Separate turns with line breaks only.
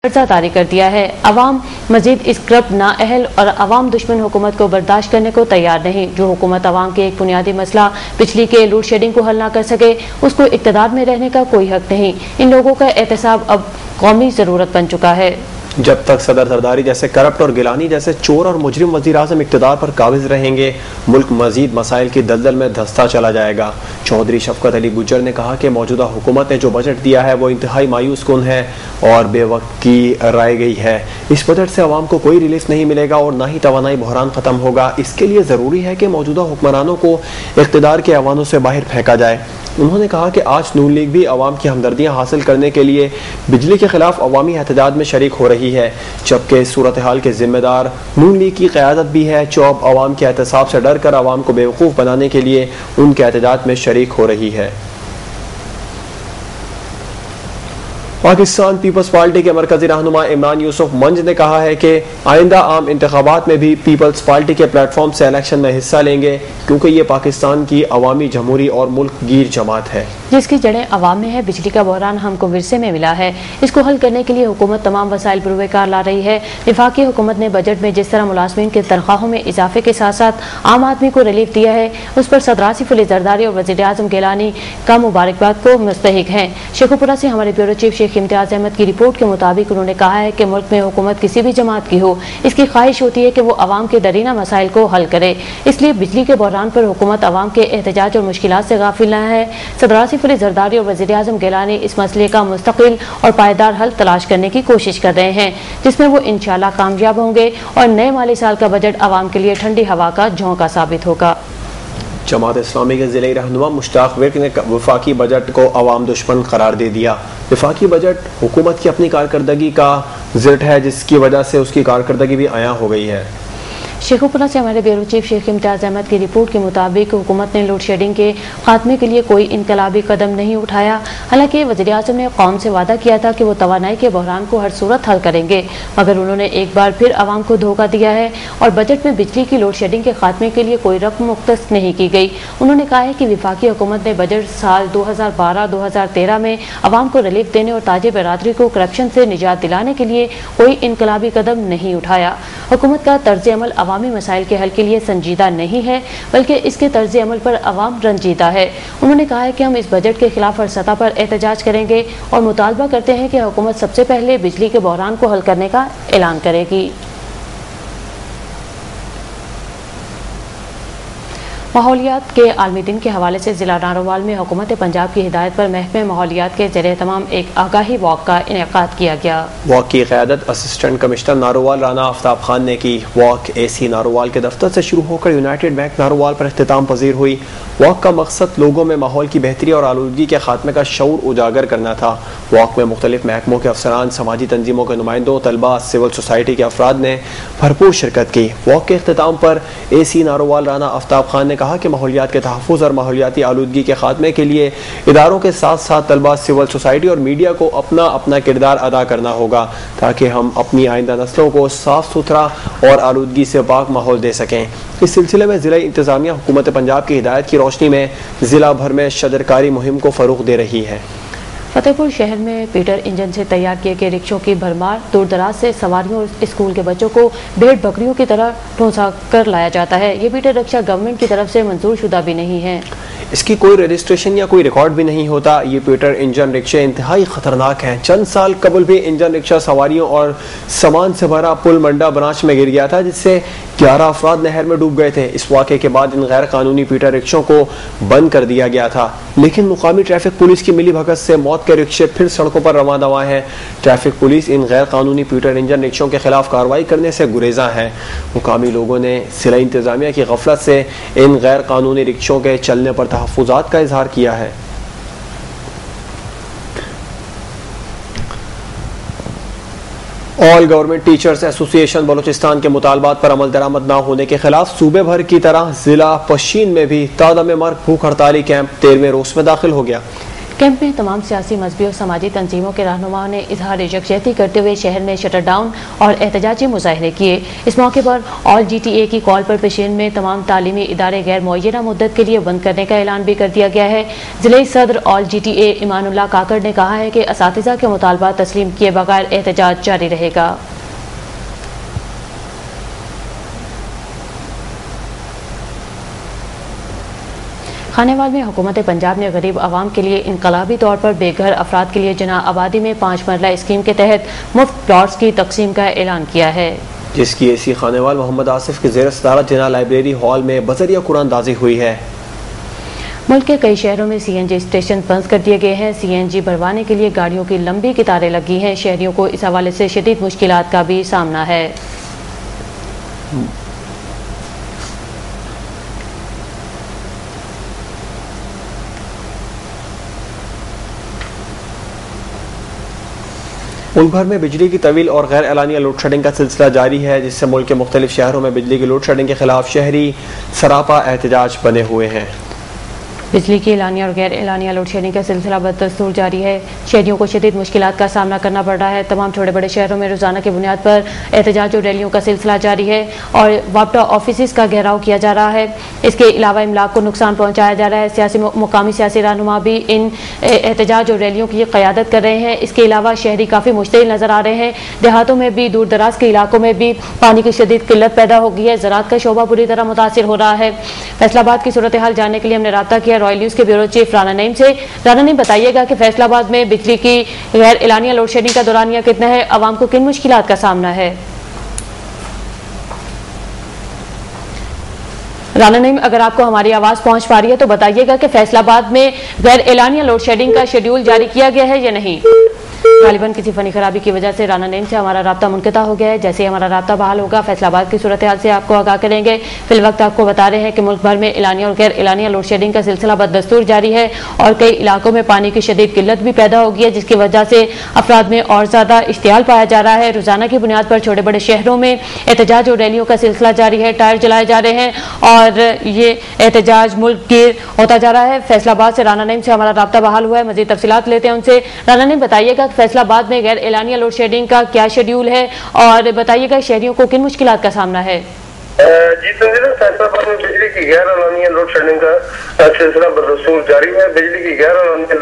कर्जा जारी कर दिया है। अवाम मजीद इस करप्ट, नाअहल और अवाम दुश्मन हुकूमत को बर्दाश्त करने को तैयार नहीं। जो हुकूमत अवाम के एक बुनियादी मसला बिजली के लोड शेडिंग को हल न कर सके, उसको इक़्तिदार में रहने का कोई हक नहीं। इन लोगों का एहतसाब अब कौमी ज़रूरत बन चुका है।
जब तक सदर सरदारी जैसे करप्ट और गिलानी जैसे चोर और मुजरिम वज़ीर आज़म इक़्तिदार पर काबिज रहेंगे, मुल्क मजीद मसाइल की दलदल में धंसता चला जाएगा। चौधरी शफकत अली गुज्जर ने कहा कि मौजूदा हुकूमत ने जो बजट दिया है वो इंतहाई मायूस कुन है और बेवक्त की राय गई है। इस बजट से अवाम को कोई रिलीफ नहीं मिलेगा और ना ही तवानाई बहरान ख़त्म होगा। इसके लिए ज़रूरी है कि मौजूदा हुक्मरानों को इक़्तिदार के ऐवानों से बाहर फेंका जाए। उन्होंने कहा कि आज नून लीग भी अवाम की हमदर्दियाँ हासिल करने के लिए बिजली के खिलाफ अवामी एहतजाज में शरीक हो रही है, जबकि सूरत हाल के जिम्मेदार नून लीग की क़यादत भी है जो अब अवाम के एहतसाब से डर कर अवाम को बेवकूफ़ बनाने के लिए उनके एहतजाज में शरीक हो रही है। पाकिस्तान पीपल्स पार्टी के मरकजी रहनुमा इमरान यूसुफ मंज ने कहा है कि आइंदा आम इंतखाबात में भी पीपल्स पार्टी के प्लेटफॉर्म से इलेक्शन में हिस्सा लेंगे, क्योंकि ये पाकिस्तान की अवामी जमहूरी और मुल्क गिर जमात है
जिसकी जड़ें अवाम में है। बिजली का बहरान हमको विरसे में मिला है। इसको हल करने के लिए हुकूमत तमाम वसाइल पुरकार ला रही है। वफाकी हुकूमत ने बजट में जिस तरह मुलाजमीन के तनख्वाहों में इजाफे के साथ साथ आम आदमी को रिलीफ दिया है, उस पर सदर आसिफ अली जरदारी और वज़ीर आज़म गिलानी का मुबारकबाद को मुस्तहिक हैं। शेखुपुरा से हमारे ब्यूरो चीफ शेख इम्तियाज अहमद की रिपोर्ट के मुताबिक उन्होंने कहा है कि मुल्क में हुकूमत किसी भी जमात की हो, इसकी ख्वाहिश होती है कि वो अवाम के दरीना मसाइल को हल करे। इसलिए बिजली के बहरान पर हुकूमत अवाम के एहतजाज और मुश्किलात से गाफिल न है। सदर आसिफ अली जरदारी और वज़ीर आज़म गिलानी इस मसले का मुस्तकिल और पायदार हल तलाश करने की कोशिश कर रहे हैं, जिसमें वो इंशाअल्लाह कामयाब होंगे और नए माली साल का बजट अवाम के लिए ठंडी हवा का झोंका साबित होगा।
जमात इस्लामी के ज़िले रहनुमा मुश्ताक विर्क ने वफाकी बजट को अवाम दुश्मन करार दे दिया। वफाकी बजट हुकूमत की अपनी कारकर्दगी का ज़िल्ट है, जिसकी वजह से उसकी कारकर्दगी भी आया हो गई है।
शेखुपुरा से हमारे ब्यूरो चीफ शेख इम्तियाज अहमद की रिपोर्ट के मुताबिक हुकूमत ने लोड शेडिंग के खात्मे के लिए कोई इनकलाबी कदम नहीं उठाया। हालांकि वज़ीर आज़म ने कौम से वादा किया था कि वो तवानाई के बहरान को हर सूरत हल करेंगे, मगर उन्होंने एक बार फिर आवाम को धोखा दिया है और बजट में बिजली की लोड शेडिंग के खात्मे के लिए कोई रकम मुख्तस नहीं की गई। उन्होंने कहा है कि वफाकी हुकूमत ने बजट साल 2012-2013 में आवाम को रिलीफ देने और ताजे बरादरी को करप्शन से निजात दिलाने के लिए कोई इनकलाबी कदम नहीं उठाया। हुकूमत का तर्ज अमल अवामी मसाइल के हल के लिए संजीदा नहीं है, बल्कि इसके तर्ज अमल पर अवाम रंजीदा है। उन्होंने कहा है कि हम इस बजट के खिलाफ हर सतह पर एहतजाज करेंगे और मुतालबा करते हैं कि हुकूमत सबसे पहले बिजली के बहरान को हल करने का ऐलान करेगी। माहौलियात के आलमी दिन के हवाले से जिला नारोवाल में हुकूमत पंजाब की हिदायत पर महकमे माहौलियात के ज़रिए तमाम एक आगाही वॉक का इनेकाद किया गया।
वॉक की क़यादत असिस्टेंट कमिश्नर नारोवाल राना आफ्ताब खान ने की। वॉक AC नारोवाल के दफ्तर से शुरू होकर यूनाइटेड बैंक नारोवाल पर इख्तिताम पजीर हुई। वॉक का मकसद लोगों में माहौल की बेहतरी और आलूदगी के खात्मे का शऊर उजागर करना था। वॉक में मुख्तलिफ महकमों के अफसरान, समाजी तंजीमों के नुमाइंदों, तलबा, सिविल सोसाइटी के अफराद ने भरपूर शिरकत की। वॉक के इख्तिताम पर AC नारोवाल राना आफ्ताब खान ने कहा कि माहौलियात के तहफ़्फ़ुज़ और माहौलियाती आलूदगी के खात्मे के लिए इदारों के साथ साथ तलबा, सिविल सोसाइटी और मीडिया को अपना अपना किरदार अदा करना होगा, ताकि हम अपनी आइंदा नस्लों को साफ सुथरा और आलूदगी से पाक माहौल दे सकें। इस सिलसिले में ज़िला इंतज़ामिया हुकूमत पंजाब की हिदायत की रोशनी में ज़िला भर में शजरकारी मुहिम को फ़रोग़ दे रही है।
फतेहपुर शहर में पीटर इंजन से तैयार किए गए रिक्शों की भरमार, दूर दराज से सवारियों और स्कूल के बच्चों को भेड़ बकरियों की तरह ठूंसा कर लाया जाता है। ये पीटर रिक्शा गवर्नमेंट की तरफ से मंजूर शुदा भी नहीं है।
इसकी कोई रजिस्ट्रेशन या कोई रिकॉर्ड भी नहीं होता। ये पीटर इंजन रिक्शे इंतहाई खतरनाक हैं। चंद साल कबल भी इंजन रिक्शा सवारियों और सामान से भरा पुल मंडा ब्रांच में गिर गया था, जिससे 11 अफराद नहर में डूब गए थे। इस वाक़े के बाद इन गैर कानूनी पीटर रिक्शों को बंद कर दिया गया था, लेकिन मुकामी ट्रैफिक पुलिस की मिली भगत से मौत के रिक्शे फिर सड़कों पर रवां दवा हैं। ट्रैफिक पुलिस इन गैर कानूनी पीटर इंजन रिक्शों के खिलाफ कार्रवाई करने से गुरेजा है। मुकामी लोगों ने जिला इंतजामिया की गफलत से इन गैर कानूनी रिक्शों के चलने पर तहफ़्फ़ुज़ात का इजहार किया है। All government teachers association Balochistan के मुतालबात पर अमल दरामद न होने के खिलाफ सूबे भर की तरह जिला पशीन में भी तादाम मर्ग भूख हड़ताली कैंप 13वें रोज में दाखिल हो गया।
कैंप में तमाम सियासी, मजहबी और समाजी तंजीमों के रहनुमाओं ने इजहार यकजहती करते हुए शहर में शटर डाउन और एहतजाजी मुजाहरे किए। इस मौके पर ऑल GTA की कॉल पर पेशेन में तमाम तालीमी इदारे गैर मुअय्यना मुद्दत के लिए बंद करने का ऐलान भी कर दिया गया है। जिले सदर ऑल GTA ईमानुल्लाह काकड़ ने कहा है कि असातिज़ा के मुतालबा तस्लीम किए बगैर एहतजाज जारी रहेगा। खानेवाल में हुकूमत पंजाब ने गरीब आवाम के लिए इनकलाबी तौर पर बेघर अफराद के लिए जना आबादी में 5 मरला स्कीम के तहत मुफ्त प्लॉट्स की तकसीम का ऐलान किया है,
जिसकी एसी खानेवाल मोहम्मद आसिफ के ज़ेर सदारत जना लाइब्रेरी हॉल में बजरिया कुरानदाजी हुई है।
मुल्क के कई शहरों में CNG स्टेशन बंद कर दिए गए हैं। CNG भरवाने के लिए गाड़ियों की लंबी कतारें लगी हैं। शहरियों को इस हवाले से शदीद मुश्किलात का भी सामना है।
मुल्क भर में बिजली की तवील और गैर एलानिया लोड शेडिंग का सिलसिला जारी है, जिससे मुल्क के मुख्तलिफ शहरों में बिजली की लोड शेडिंग के खिलाफ शहरी सरापा एहतजाज बने हुए हैं।
बिजली की एलानिया और गैर एलानिया लोड शेडिंग का सिलसिला बदस्तूर जारी है। शहरियों को शदीद मुश्किलात का सामना करना पड़ रहा है। तमाम छोटे बड़े शहरों में रोजाना की बुनियाद पर एहतजाज और रैलियों का सिलसिला जारी है और वापटा ऑफिस का घेराव किया जा रहा है। इसके अलावा इमलाक को नुकसान पहुंचाया जा रहा है। मुकामी सियासी रहनुमा भी इन एहतजाज और रैलियों की क़यादत कर रहे हैं। इसके अलावा शहरी काफ़ी मुश्तिल नजर आ रहे हैं। देहातों में भी, दूर दराज के इलाकों में भी पानी की शदीद किल्लत पैदा हो गई है। ज़राअत का शोबा बुरी तरह मुतासिर हो रहा है। फैसलाबाद की सूरत हाल जानने के लिए हमने रब्ता किया रॉयल न्यूज़ के ब्यूरो चीफ राना नईम से। राना नईम, बताइएगा कि फैसलाबाद में बिजली की गैर एलानिया लोड शेडिंग का दौरानिया कितना है, आवाम को किन मुश्किलात का सामना है? राना नईम, अगर आपको हमारी आवाज पहुंच पा रही है तो बताइएगा कि फैसलाबाद में गैर एलानिया लोड शेडिंग का शेड्यूल जारी किया गया है या नहीं। गालिबन किसी फनी खराबी की वजह से राना नईम से हमारा राब्ता मुनक़ता हो गया है। जैसे ही हमारा राब्ता बहाल होगा फैसलाबाद की सूरत हाल से आपको आगाह करेंगे। फिल वक्त आपको बता रहे हैं कि मुल्क भर में एलानिया और गैर एलानिया लोड शेडिंग का सिलसिला बदस्तूर जारी है और कई इलाकों में पानी की शदीद किल्लत भी पैदा हो गई है, जिसकी वजह से अफराद में और ज्यादा इश्तियाल पाया जा रहा है। रोजाना की बुनियाद पर छोटे बड़े शहरों में एहतजाज और रैलियों का सिलसिला जारी है। टायर जलाए जा रहे हैं और ये एहतजाज मुल्क गिर होता जा रहा है। फैसलाबाद से राना नईम से हमारा राब्ता बहाल हुआ है। मजीद तफसीलात लेते हैं उनसे। राना नईम, बताइएगा फैसलाबाद में गैर एलानिया लोड शेडिंग का क्या शेड्यूल है और बताइएगा शहरियों को किन मुश्किलात का सामना है?
जी संजीदा, फैसलाबाद में बिजली की गैर एलानिया लोड शेडिंग का सिलसिला बदस्तूर जारी है। बिजली की गैर एलानिया